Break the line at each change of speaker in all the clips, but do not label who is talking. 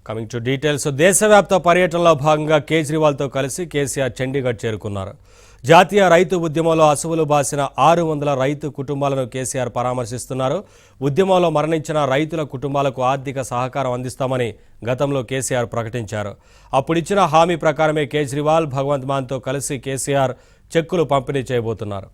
Coming to details దేశవ్యాప్త పర్యటనలో భాగంగా కేజ్రీవాల్తో కలిసి కేసీఆర్ చండీగఢ్ చేరుకున్నారు. జాతీయ రైతు ఉద్యమంలో అసువులు బాసిన 600 రైతు కుటుంబాలను కేసీఆర్ పరామర్శిస్తున్నారు. ఉద్యమంలో మరణించిన రైతుల కుటుంబాలకు ఆర్థిక సహకారం అందిస్తామని గతంలో కేసీఆర్ ప్రకటించారు. అప్పుడిచ్చిన హామీ ప్రకారమే కేజ్రీవాల్ భగవంత్ మాన్తో కలిసి కేసీఆర్ చెక్కులు పంపిణీ చేయబోతున్నారు.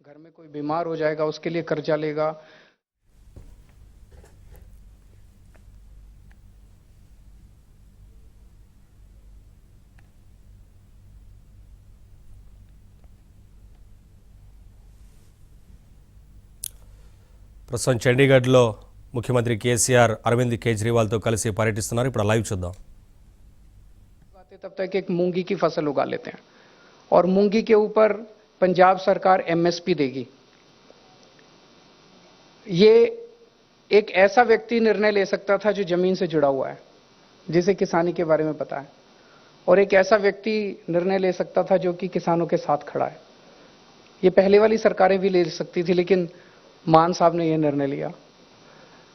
घर में कोई बीमार हो जाएगा उसके लिए कर्जा लेगा.
ప్రస్తుతం చండీగఢ్లో ముఖ్యమంత్రి కేసీఆర్ అరవింద్ కేజ్రీవాల్తో కలిసి పర్యటిస్తున్నారు. ఇప్పుడు లైవ్ చూద్దాం.
तब तक एक मूंगी की फसल उगा लेते हैं और मूंगी के ऊपर पंजाब सरकार एमएसपी देगी. ये एक ऐसा व्यक्ति निर्णय ले सकता था जो जमीन से जुड़ा हुआ है, जिसे किसानी के बारे में पता है, और एक ऐसा व्यक्ति निर्णय ले सकता था जो कि किसानों के साथ खड़ा है. ये पहले वाली सरकारें भी ले सकती थी, लेकिन मान साहब ने यह निर्णय लिया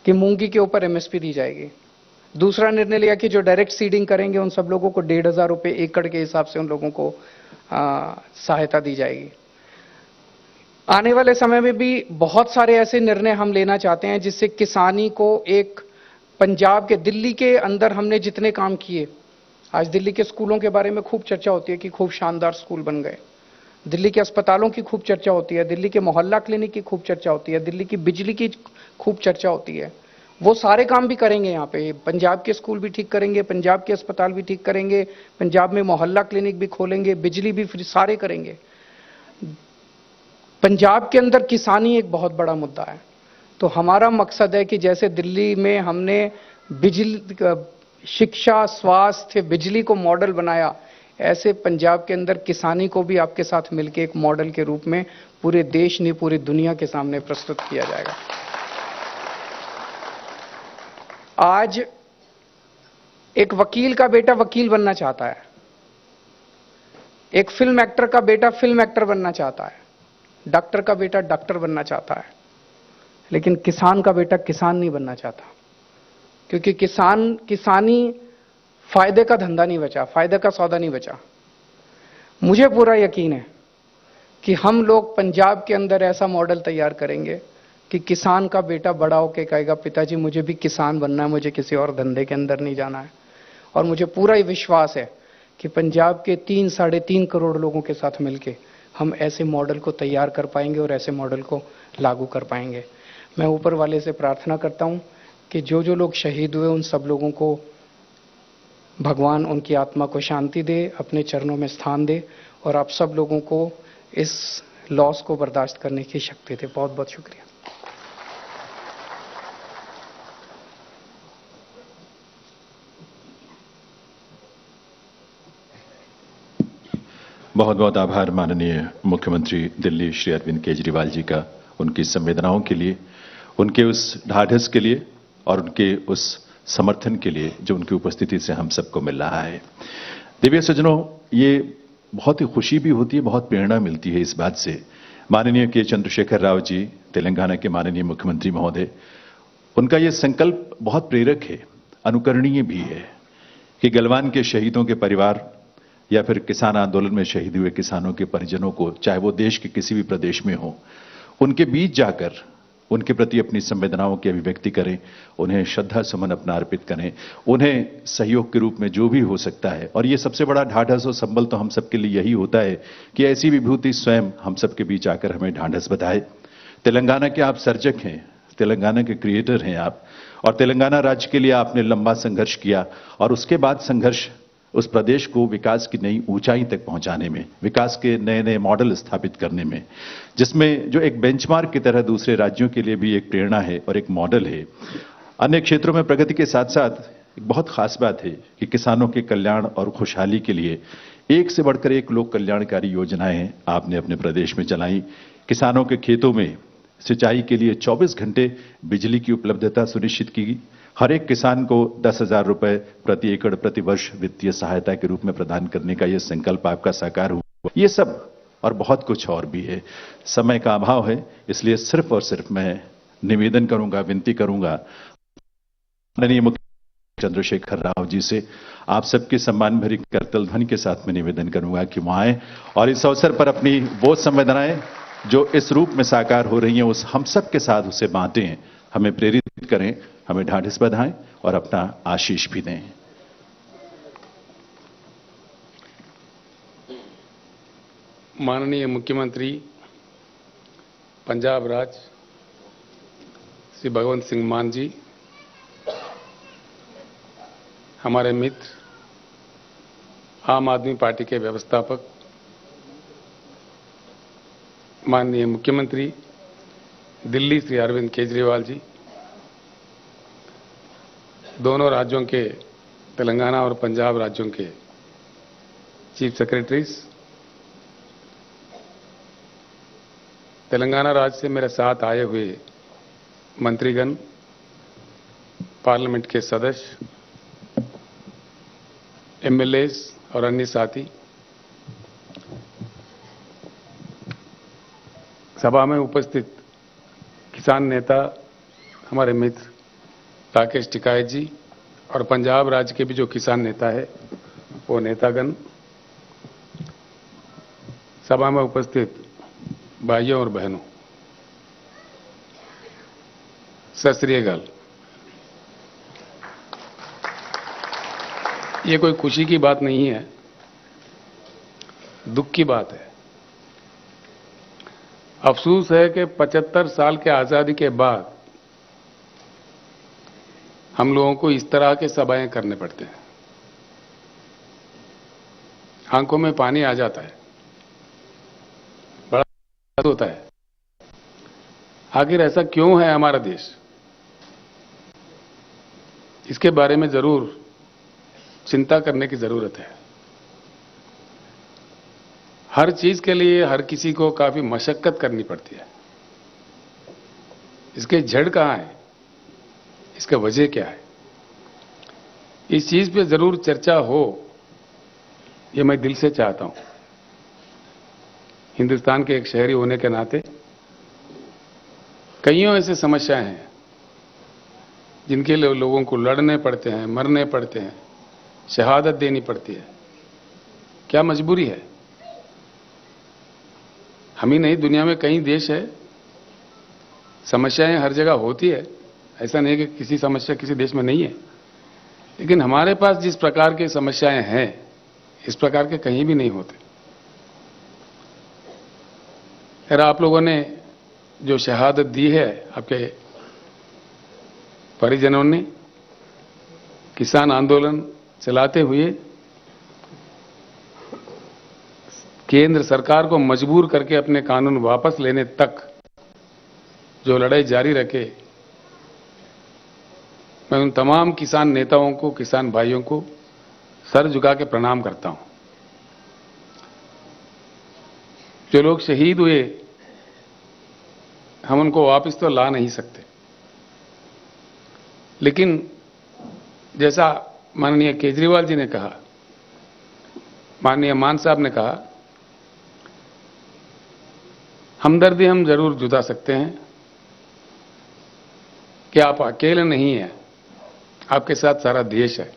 कि मूंगी के ऊपर एमएसपी दी जाएगी. दूसरा निर्णय लिया कि जो डायरेक्ट सीडिंग करेंगे उन सब लोगों को 1,500 रुपये एकड़ के हिसाब से उन लोगों को सहायता दी जाएगी. आने वाले समय में भी बहुत सारे ऐसे निर्णय हम लेना चाहते हैं जिससे किसानी को एक पंजाब के दिल्ली के अंदर हमने जितने काम किए, आज दिल्ली के स्कूलों के बारे में खूब चर्चा होती है कि खूब शानदार स्कूल बन गए. दिल्ली के अस्पतालों की खूब चर्चा होती है, दिल्ली के मोहल्ला क्लिनिक की खूब चर्चा होती है, दिल्ली की बिजली की खूब चर्चा होती है. वो सारे काम भी करेंगे यहाँ पे. पंजाब के स्कूल भी ठीक करेंगे, पंजाब के अस्पताल भी ठीक करेंगे, पंजाब में मोहल्ला क्लिनिक भी खोलेंगे, बिजली भी फ्री, सारे करेंगे. पंजाब के अंदर किसानी एक बहुत बड़ा मुद्दा है. तो हमारा मकसद है कि जैसे दिल्ली में हमने बिजली, शिक्षा, स्वास्थ्य, बिजली को मॉडल बनाया, ऐसे पंजाब के अंदर किसानी को भी आपके साथ मिलकर एक मॉडल के रूप में पूरे देश नहीं पूरी दुनिया के सामने प्रस्तुत किया जाएगा. आज एक वकील का बेटा वकील बनना चाहता है, एक फिल्म एक्टर का बेटा फिल्म एक्टर बनना चाहता है, डॉक्टर का बेटा डॉक्टर बनना चाहता है, लेकिन किसान का बेटा किसान नहीं बनना चाहता. क्योंकि किसानी फायदे का धंधा नहीं बचा, फायदे का सौदा नहीं बचा. मुझे पूरा यकीन है कि हम लोग पंजाब के अंदर ऐसा मॉडल तैयार करेंगे कि किसान का बेटा बड़ा होकर कहेगा पिताजी मुझे भी किसान बनना है, मुझे किसी और धंधे के अंदर नहीं जाना है. और मुझे पूरा विश्वास है कि पंजाब के 3-3.5 करोड़ लोगों के साथ मिलकर हम ऐसे मॉडल को तैयार कर पाएंगे और ऐसे मॉडल को लागू कर पाएंगे. मैं ऊपर वाले से प्रार्थना करता हूं कि जो जो लोग शहीद हुए उन सब लोगों को भगवान उनकी आत्मा को शांति दे, अपने चरणों में स्थान दे, और आप सब लोगों को इस लॉस को बर्दाश्त करने की शक्ति दे. बहुत बहुत शुक्रिया.
बहुत बहुत आभार माननीय मुख्यमंत्री दिल्ली श्री अरविंद केजरीवाल जी का, उनकी संवेदनाओं के लिए, उनके उस ढाढ़स के लिए और उनके उस समर्थन के लिए जो उनकी उपस्थिति से हम सबको मिल रहा है. दिव्य सज्जनों, ये बहुत ही खुशी भी होती है, बहुत प्रेरणा मिलती है इस बात से. माननीय के चंद्रशेखर राव जी, तेलंगाना के माननीय मुख्यमंत्री महोदय, उनका ये संकल्प बहुत प्रेरक है, अनुकरणीय भी है कि गलवान के शहीदों के परिवार या फिर किसान आंदोलन में शहीद हुए किसानों के परिजनों को, चाहे वो देश के किसी भी प्रदेश में हो, उनके बीच जाकर उनके प्रति अपनी संवेदनाओं की अभिव्यक्ति करें, उन्हें श्रद्धा सुमन अपना अर्पित करें, उन्हें सहयोग के रूप में जो भी हो सकता है. और ये सबसे बड़ा ढाढ़स और संबल तो हम सबके लिए यही होता है कि ऐसी विभूति स्वयं हम सबके बीच आकर हमें ढाढ़स बताए. तेलंगाना के आप सर्जक हैं, तेलंगाना के क्रिएटर हैं आप, और तेलंगाना राज्य के लिए आपने लंबा संघर्ष किया, और उसके बाद संघर्ष उस प्रदेश को विकास की नई ऊंचाई तक पहुंचाने में, विकास के नए नए मॉडल स्थापित करने में, जिसमें जो एक बेंचमार्क की तरह दूसरे राज्यों के लिए भी एक प्रेरणा है और एक मॉडल है. अन्य क्षेत्रों में प्रगति के साथ साथ एक बहुत खास बात है कि किसानों के कल्याण और खुशहाली के लिए एक से बढ़कर एक लोक कल्याणकारी योजनाएं आपने अपने प्रदेश में चलाई. किसानों के खेतों में सिंचाई के लिए 24 घंटे बिजली की उपलब्धता सुनिश्चित की. हर एक किसान को 10,000 रुपए प्रति एकड़ प्रति वर्ष वित्तीय सहायता के रूप में प्रदान करने का यह संकल्प आपका साकार हुआ. ये सब और बहुत कुछ और भी है। समय का अभाव है, इसलिए सिर्फ और सिर्फ मैं निवेदन करूंगा, विनती करूंगा माननीय मुख्यमंत्री चंद्रशेखर राव जी से, आप सबके सम्मान भरी करतल ध्वनि के साथ में निवेदन करूंगा कि वहां आए और इस अवसर पर अपनी वो संवेदनाएं जो इस रूप में साकार हो रही हैं, उस हम सब के साथ उसे बांटें, हमें प्रेरित करें, हमें ढाढ़स बंधाएं और अपना आशीष भी दें।
माननीय मुख्यमंत्री पंजाब राज्य श्री भगवंत सिंह मान जी, हमारे मित्र आम आदमी पार्टी के व्यवस्थापक माननीय मुख्यमंत्री दिल्ली श्री अरविंद केजरीवाल जी, दोनों राज्यों के तेलंगाना और पंजाब राज्यों के चीफ सेक्रेटरीज, तेलंगाना राज्य से मेरे साथ आए हुए मंत्रीगण, पार्लियामेंट के सदस्य, एमएलएज और अन्य साथी, सभा में उपस्थित किसान नेता हमारे मित्र राकेश टिकायत जी और पंजाब राज्य के भी जो किसान नेता है वो नेतागण, सभा में उपस्थित भाइयों और बहनों, सत श्री अकाल। ये कोई खुशी की बात नहीं है, दुख की बात है। अफसोस है कि 75 साल के आजादी के बाद हम लोगों को इस तरह के सभाएं करने पड़ते हैं। आंखों में पानी आ जाता है, बड़ा होता है। आखिर ऐसा क्यों है हमारा देश? इसके बारे में जरूर चिंता करने की जरूरत है। हर चीज के लिए हर किसी को काफी मशक्कत करनी पड़ती है। इसके जड़ कहां है, इसका वजह क्या है, इस चीज पे जरूर चर्चा हो, ये मैं दिल से चाहता हूं। हिंदुस्तान के एक शहरी होने के नाते कईयों ऐसे समस्याएं हैं जिनके लिए लोगों को लड़ने पड़ते हैं, मरने पड़ते हैं, शहादत देनी पड़ती है। क्या मजबूरी है? हम ही नहीं, दुनिया में कई देश है, समस्याएं हर जगह होती है। ऐसा नहीं कि किसी समस्या किसी देश में नहीं है, लेकिन हमारे पास जिस प्रकार की समस्याएं हैं, इस प्रकार के कहीं भी नहीं होते। खैर, आप लोगों ने जो शहादत दी है, आपके परिजनों ने किसान आंदोलन चलाते हुए केंद्र सरकार को मजबूर करके अपने कानून वापस लेने तक जो लड़ाई जारी रखे, मैं उन तमाम किसान नेताओं को, किसान भाइयों को सर झुका के प्रणाम करता हूं। जो लोग शहीद हुए, हम उनको वापस तो ला नहीं सकते, लेकिन जैसा माननीय केजरीवाल जी ने कहा, माननीय मान साहब ने कहा, हमदर्दी हम जरूर जुटा सकते हैं कि आप अकेले नहीं हैं, आपके साथ सारा देश है।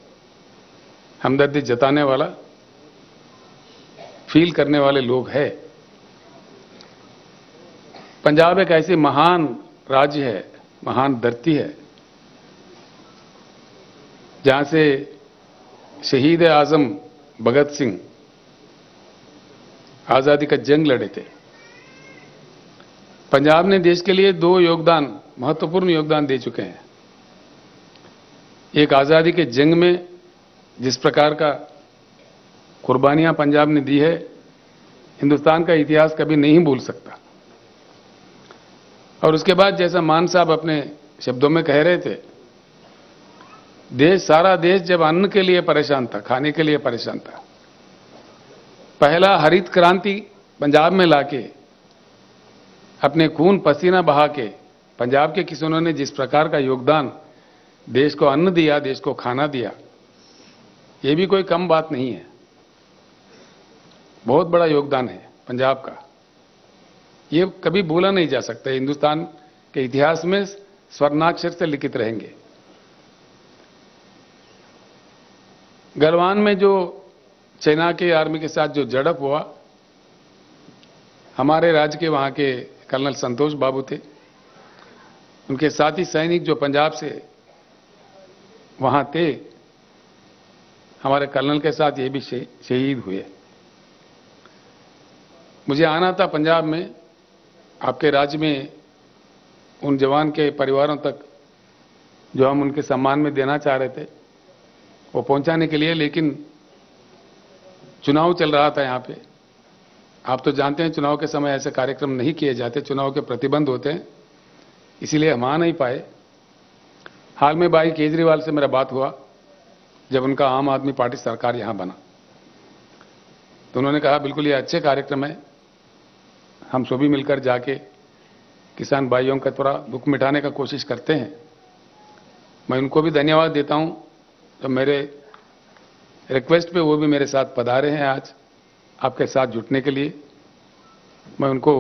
हमदर्दी जताने वाला, फील करने वाले लोग हैं। पंजाब एक ऐसी महान राज्य है, महान धरती है, जहां से शहीद आजम भगत सिंह आजादी का जंग लड़े थे। पंजाब ने देश के लिए 2 योगदान, महत्वपूर्ण योगदान दे चुके हैं। एक आजादी के जंग में जिस प्रकार का कुर्बानियां पंजाब ने दी है, हिंदुस्तान का इतिहास कभी नहीं भूल सकता। और उसके बाद जैसा मान साहब अपने शब्दों में कह रहे थे, देश, सारा देश जब अन्न के लिए परेशान था, खाने के लिए परेशान था, पहला हरित क्रांति पंजाब में लाके अपने खून पसीना बहा के पंजाब के किसानों ने जिस प्रकार का योगदान देश को अन्न दिया, देश को खाना दिया, ये भी कोई कम बात नहीं है। बहुत बड़ा योगदान है पंजाब का, ये कभी भूला नहीं जा सकता। हिंदुस्तान के इतिहास में स्वर्णाक्षर से लिखित रहेंगे। गलवान में जो चाइना के आर्मी के साथ जो झड़प हुआ, हमारे राज्य के वहां के कर्नल संतोष बाबू थे, उनके साथी सैनिक जो पंजाब से वहां थे, हमारे कर्नल के साथ ये भी शहीद हुए। मुझे आना था पंजाब में, आपके राज्य में उन जवान के परिवारों तक जो हम उनके सम्मान में देना चाह रहे थे वो पहुंचाने के लिए, लेकिन चुनाव चल रहा था यहाँ पे। आप तो जानते हैं चुनाव के समय ऐसे कार्यक्रम नहीं किए जाते, चुनाव के प्रतिबंध होते हैं, इसीलिए हम आ नहीं पाए। हाल में भाई केजरीवाल से मेरा बात हुआ जब उनका आम आदमी पार्टी सरकार यहां बना, तो उन्होंने कहा बिल्कुल ये अच्छे कार्यक्रम है, हम सभी मिलकर जाके किसान भाइयों का थोड़ा दुख मिटाने का कोशिश करते हैं। मैं उनको भी धन्यवाद देता हूं, तो मेरे रिक्वेस्ट पे वो भी मेरे साथ पधारे हैं आज आपके साथ जुटने के लिए। मैं उनको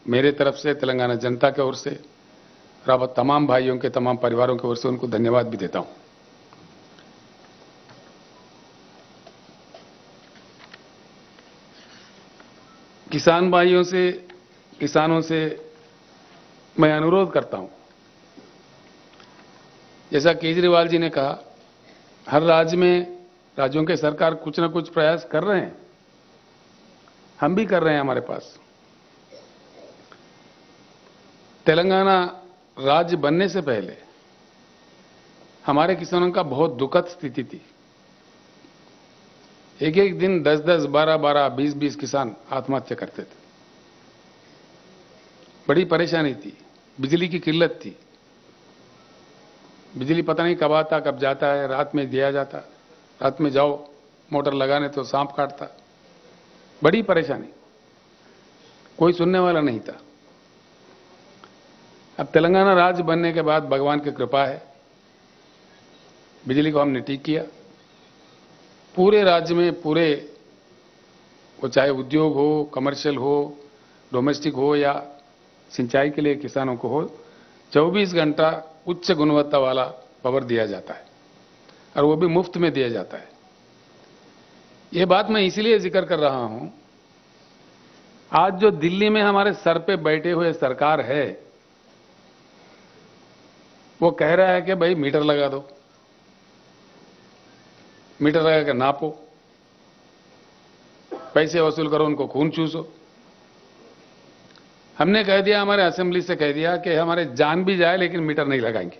मेरे तरफ से, तेलंगाना जनता की ओर से और तमाम भाइयों के, तमाम परिवारों की ओर से उनको धन्यवाद भी देता हूं। किसान भाइयों से, किसानों से मैं अनुरोध करता हूं, जैसा केजरीवाल जी ने कहा, हर राज्य में राज्यों के सरकार कुछ ना कुछ प्रयास कर रहे हैं, हम भी कर रहे हैं। हमारे पास तेलंगाना राज्य बनने से पहले हमारे किसानों का बहुत दुखद स्थिति थी। एक एक दिन 10-10, 12-12, 20-20 किसान आत्महत्या करते थे। बड़ी परेशानी थी, बिजली की किल्लत थी, बिजली पता नहीं कब आता कब जाता है, रात में दिया जाता, रात में जाओ मोटर लगाने तो सांप काटता, बड़ी परेशानी, कोई सुनने वाला नहीं था। अब तेलंगाना राज्य बनने के बाद भगवान की कृपा है, बिजली को हमने ठीक किया। पूरे राज्य में, पूरे वो चाहे उद्योग हो, कमर्शियल हो, डोमेस्टिक हो या सिंचाई के लिए किसानों को हो, 24 घंटा उच्च गुणवत्ता वाला पावर दिया जाता है और वो भी मुफ्त में दिया जाता है। ये बात मैं इसीलिए जिक्र कर रहा हूं, आज जो दिल्ली में हमारे सर पे बैठे हुए सरकार है, वो कह रहा है कि भाई मीटर लगा दो, मीटर लगा कर नापो, पैसे वसूल करो, उनको खून चूसो। हमने कह दिया, हमारे असेंबली से कह दिया कि हमारे जान भी जाए लेकिन मीटर नहीं लगाएंगे,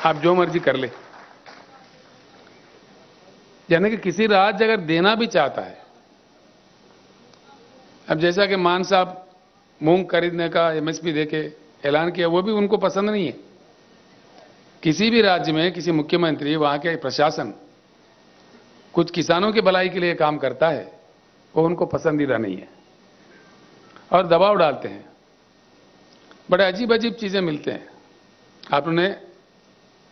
आप जो मर्जी कर ले। यानी कि किसी राज्य अगर देना भी चाहता है, अब जैसा कि मान साहब मूंग खरीदने का एमएसपी देके ऐलान किया, वो भी उनको पसंद नहीं है। किसी भी राज्य में किसी मुख्यमंत्री, वहां के प्रशासन कुछ किसानों की भलाई के लिए काम करता है, वो उनको पसंदीदा नहीं है और दबाव डालते हैं। बड़े अजीब अजीब चीजें मिलते हैं।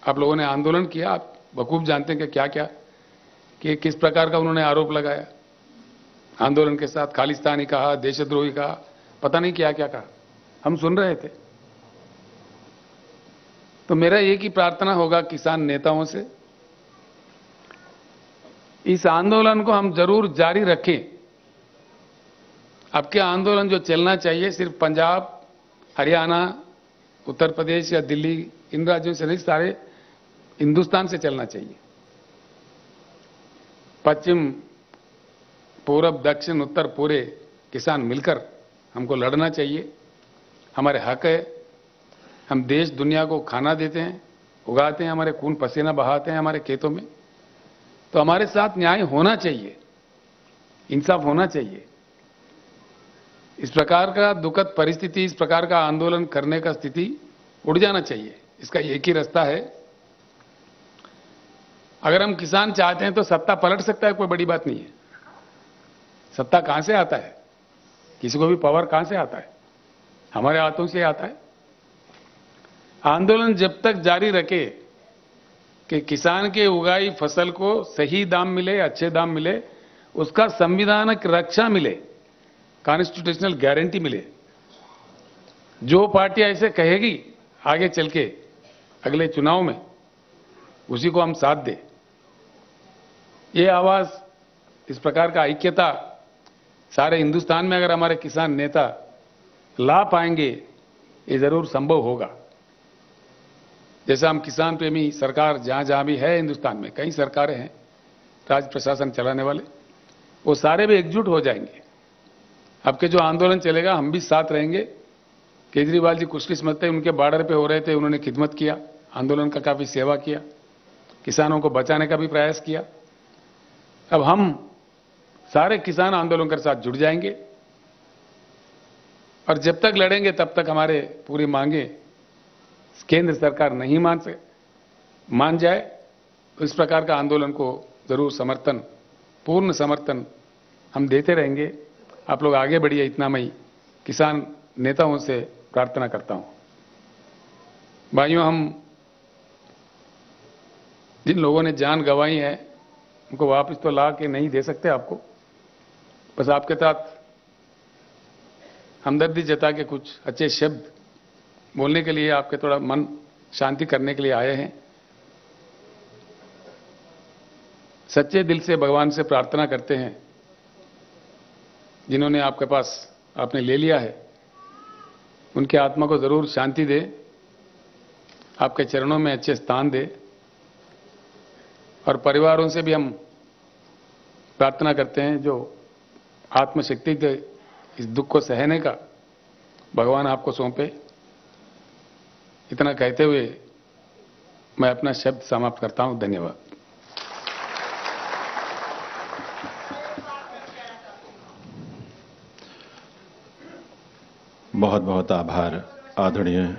आप लोगों ने आंदोलन किया, आप बखूब जानते हैं कि क्या क्या, कि किस प्रकार का उन्होंने आरोप लगाया। आंदोलन के साथ खालिस्तानी कहा, देशद्रोही कहा, पता नहीं क्या क्या कहा, हम सुन रहे थे। तो मेरा एक ही प्रार्थना होगा किसान नेताओं से, इस आंदोलन को हम जरूर जारी रखें। अब क्या आंदोलन जो चलना चाहिए सिर्फ पंजाब, हरियाणा, उत्तर प्रदेश या दिल्ली, इन राज्यों से नहीं, सारे हिंदुस्तान से चलना चाहिए। पश्चिम, पूरब, दक्षिण, उत्तर पूरे किसान मिलकर हमको लड़ना चाहिए। हमारे हक है, हम देश दुनिया को खाना देते हैं, उगाते हैं, हमारे खून पसीना बहाते हैं हमारे खेतों में, तो हमारे साथ न्याय होना चाहिए, इंसाफ होना चाहिए। इस प्रकार का दुखद परिस्थिति, इस प्रकार का आंदोलन करने का स्थिति उड़ जाना चाहिए। इसका एक ही रास्ता है, अगर हम किसान चाहते हैं तो सत्ता पलट सकता है, कोई बड़ी बात नहीं है। सत्ता कहां से आता है, किसी को भी पावर कहां से आता है, हमारे हाथों से आता है। आंदोलन जब तक जारी रखे कि किसान के उगाई फसल को सही दाम मिले, अच्छे दाम मिले, उसका संविधानिक रक्षा मिले, कॉन्स्टिट्यूशनल गारंटी मिले। जो पार्टी ऐसे कहेगी आगे चल के अगले चुनाव में, उसी को हम साथ दें। ये आवाज, इस प्रकार का ऐक्यता सारे हिंदुस्तान में अगर हमारे किसान नेता ला पाएंगे, ये जरूर संभव होगा। जैसा हम किसान प्रेमी सरकार जहां जहां भी है हिंदुस्तान में, कई सरकारें हैं राज प्रशासन चलाने वाले, वो सारे भी एकजुट हो जाएंगे। आपके जो आंदोलन चलेगा, हम भी साथ रहेंगे। केजरीवाल जी खुशकिस्मत थे, उनके बॉर्डर पे हो रहे थे, उन्होंने खिदमत किया, आंदोलन का काफी सेवा किया, किसानों को बचाने का भी प्रयास किया। अब हम सारे किसान आंदोलन के साथ जुड़ जाएंगे और जब तक लड़ेंगे तब तक हमारे पूरी मांगे केंद्र सरकार नहीं मान जाए, तो इस प्रकार का आंदोलन को जरूर समर्थन, पूर्ण समर्थन हम देते रहेंगे। आप लोग आगे बढ़िए, इतना मैं किसान नेताओं से प्रार्थना करता हूं। भाइयों, हम जिन लोगों ने जान गंवाई है उनको वापस तो ला के नहीं दे सकते आपको, बस आपके साथ हमदर्दी जता के कुछ अच्छे शब्द बोलने के लिए, आपके थोड़ा मन शांति करने के लिए आए हैं। सच्चे दिल से भगवान से प्रार्थना करते हैं, जिन्होंने आपके पास आपने ले लिया है, उनकी आत्मा को जरूर शांति दे, आपके चरणों में अच्छे स्थान दे। और परिवारों से भी हम प्रार्थना करते हैं, जो आत्मशक्ति के इस दुख को सहने का भगवान आपको सौंपे। इतना कहते हुए मैं अपना शब्द समाप्त करता हूं। धन्यवाद।
बहुत बहुत आभार आदरणीय।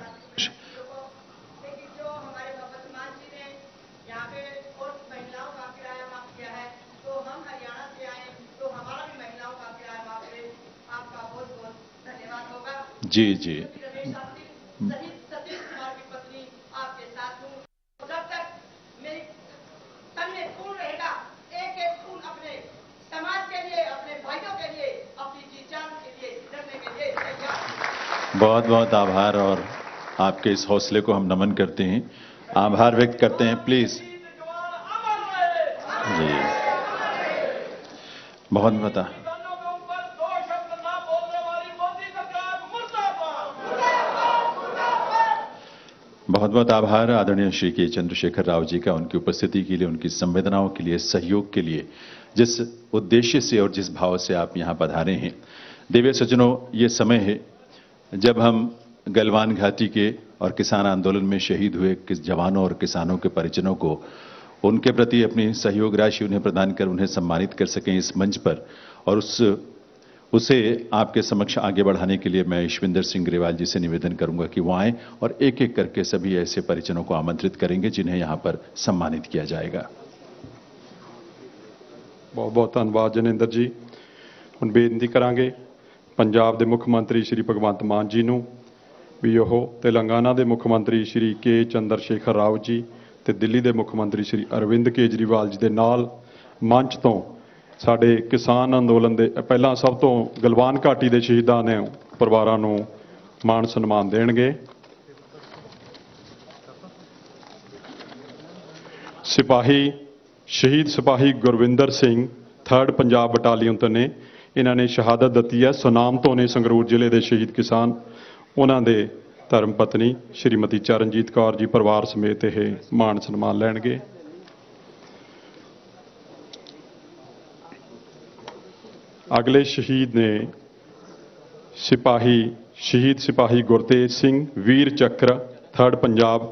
जी जी, बहुत बहुत आभार और आपके इस हौसले को हम नमन करते हैं, आभार व्यक्त करते हैं। प्लीज जी, बहुत बता बहुत बहुत आभार आदरणीय श्री के चंद्रशेखर राव जी का, उनकी उपस्थिति के लिए, उनकी संवेदनाओं के लिए, सहयोग के लिए, जिस उद्देश्य से और जिस भाव से आप यहां पधारे हैं। देवी सज्जनों, ये समय है जब हम गलवान घाटी के और किसान आंदोलन में शहीद हुए जवानों और किसानों के परिजनों को, उनके प्रति अपनी सहयोग राशि उन्हें प्रदान कर उन्हें सम्मानित कर सकें इस मंच पर। और उसे आपके समक्ष आगे बढ़ाने के लिए मैं ईशविंदर सिंह ग्रेवाल जी से निवेदन करूंगा कि वो आएं और एक एक करके सभी ऐसे परिजनों को आमंत्रित करेंगे जिन्हें यहां पर सम्मानित किया जाएगा।
बहुत बहुत धन्यवाद जनिंदर जी। ਹੁਣ ਬੇਨਤੀ ਕਰਾਂਗੇ ਪੰਜਾਬ ਦੇ ਮੁੱਖ ਮੰਤਰੀ ਸ਼੍ਰੀ ਭਗਵੰਤ ਮਾਨ ਜੀ ਨੂੰ ਵੀ ਉਹ ਤੇਲੰਗਾਨਾ ਦੇ ਮੁੱਖ ਮੰਤਰੀ ਸ਼੍ਰੀ ਕੇ ਚੰਦਰ ਸ਼ੇਖਰ ਰਾਓ ਜੀ ਤੇ ਦਿੱਲੀ ਦੇ ਮੁੱਖ ਮੰਤਰੀ ਸ਼੍ਰੀ ਅਰਵਿੰਦ ਕੇਜਰੀਵਾਲ ਜੀ ਦੇ ਨਾਲ ਮੰਚ ਤੋਂ ਸਾਡੇ ਕਿਸਾਨ ਅੰਦੋਲਨ ਦੇ ਪਹਿਲਾਂ ਸਭ ਤੋਂ ਗਲਵਾਨ ਘਾਟੀ ਦੇ ਸ਼ਹੀਦਾਂ ਨੇ ਪਰਿਵਾਰਾਂ ਨੂੰ ਮਾਣ ਸਨਮਾਨ ਦੇਣਗੇ। ਸਿਪਾਹੀ ਸ਼ਹੀਦ ਸਿਪਾਹੀ ਗੁਰਵਿੰਦਰ ਸਿੰਘ 3rd ਪੰਜਾਬ ਬਟਾਲੀਅਨ ਤੋਂ ਨੇ, ਇਹਨਾਂ ਨੇ ਸ਼ਹਾਦਤ ਦਿੱਤੀ ਹੈ। ਸੁਨਾਮ ਤੋਂ ਨੇ ਸੰਗਰੂਰ ਜ਼ਿਲ੍ਹੇ ਦੇ ਸ਼ਹੀਦ ਕਿਸਾਨ, ਉਹਨਾਂ ਦੇ ਧਰਮ ਪਤਨੀ ਸ਼੍ਰੀਮਤੀ ਚਰਨਜੀਤ ਕੌਰ ਜੀ ਪਰਿਵਾਰ ਸਮੇਤ ਇਹ ਮਾਣ ਸਨਮਾਨ ਲੈਣਗੇ। ਅਗਲੇ ਸ਼ਹੀਦ ਨੇ ਸ਼ਹੀਦ ਸਿਪਾਹੀ ਗੁਰਤੇਜ ਸਿੰਘ ਵੀਰ ਚੱਕਰ 3rd ਪੰਜਾਬ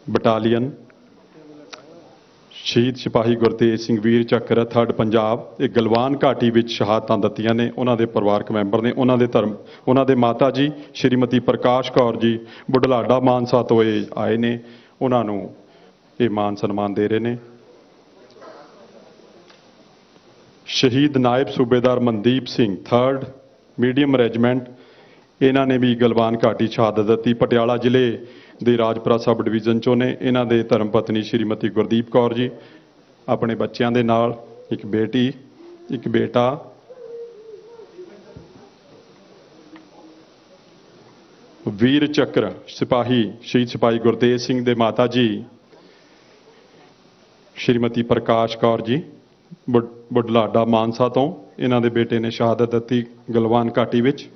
ਬਟਾਲੀਅਨ, ਸ਼ਹੀਦ ਸਿਪਾਹੀ ਗੁਰਤੇਜ ਸਿੰਘ ਵੀਰ ਚੱਕਰ 3rd ਪੰਜਾਬ, ਇਹ ਗਲਵਾਨ ਘਾਟੀ ਵਿੱਚ ਸ਼ਹਾਦਤਾਂ ਦਿੱਤੀਆਂ ਨੇ। ਉਹਨਾਂ ਦੇ ਪਰਿਵਾਰਕ ਮੈਂਬਰ ਨੇ, ਉਹਨਾਂ ਦੇ ਮਾਤਾ ਜੀ ਸ਼੍ਰੀਮਤੀ ਪ੍ਰਕਾਸ਼ ਕੌਰ ਜੀ ਬੁਢਲਾਡਾ ਮਾਨਸਾ ਤੋਂ ਇਹ ਆਏ ਨੇ, ਉਹਨਾਂ ਨੂੰ ਇਹ ਮਾਨ ਸਨਮਾਨ ਦੇ ਰਹੇ ਨੇ। ਸ਼ਹੀਦ ਨਾਇਬ ਸੂਬੇਦਾਰ Mandeep Singh 3rd medium regiment, ਇਹਨਾਂ ਨੇ ਵੀ ਗਲਵਾਨ ਘਾਟੀ ਸ਼ਹਾਦਤ ਦਿੱਤੀ, ਪਟਿਆਲਾ ਜ਼ਿਲ੍ਹੇ ਦੇ ਰਾਜਪੁਰਾ ਸਬ ਡਿਵੀਜ਼ਨ ਚੋਂ ਨੇ। ਇਹਨਾਂ ਦੇ ਧਰਮ ਪਤਨੀ ਸ਼੍ਰੀਮਤੀ ਗੁਰਦੀਪ ਕੌਰ ਜੀ ਆਪਣੇ ਬੱਚਿਆਂ ਦੇ ਨਾਲ, ਇੱਕ ਬੇਟੀ ਇੱਕ ਬੇਟਾ ਵੀਰ ਚੱਕਰ ਸਿਪਾਹੀ ਸ਼ਹੀਦ ਸਿਪਾਹੀ ਗੁਰਤੇਜ ਸਿੰਘ ਦੇ ਮਾਤਾ ਜੀ ਸ਼੍ਰੀਮਤੀ ਪ੍ਰਕਾਸ਼ ਕੌਰ ਜੀ ਬੁਢਲਾਡਾ ਮਾਨਸਾ ਤੋਂ ਇਹਨਾਂ ਦੇ ਬੇਟੇ ਨੇ ਸ਼ਹਾਦਤ ਦਿੱਤੀ ਗਲਵਾਨ ਘਾਟੀ ਵਿੱਚ।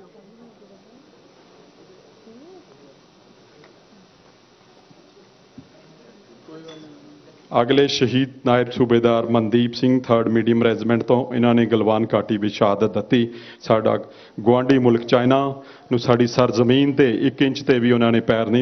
ਅਗਲੇ ਸ਼ਹੀਦ ਨਾਇਬ ਸੂਬੇਦਾਰ Mandeep Singh 3rd medium regiment ਤੋਂ ਇਹਨਾਂ ਨੇ ਗਲਵਾਨ ਘਾਟੀ ਵਿੱਚ ਸ਼ਹਾਦਤ ਦਿੱਤੀ। ਸਾਡਾ ਗੁਆਂਢੀ ਮੁਲਕ ਚਾਈਨਾ ਨੂੰ ਸਾਡੀ ਸਰਜ਼ਮੀਨ ਤੇ 1 ਇੰਚ ਤੇ ਵੀ ਉਹਨਾਂ ਨੇ ਪੈਰ ਨਹੀਂ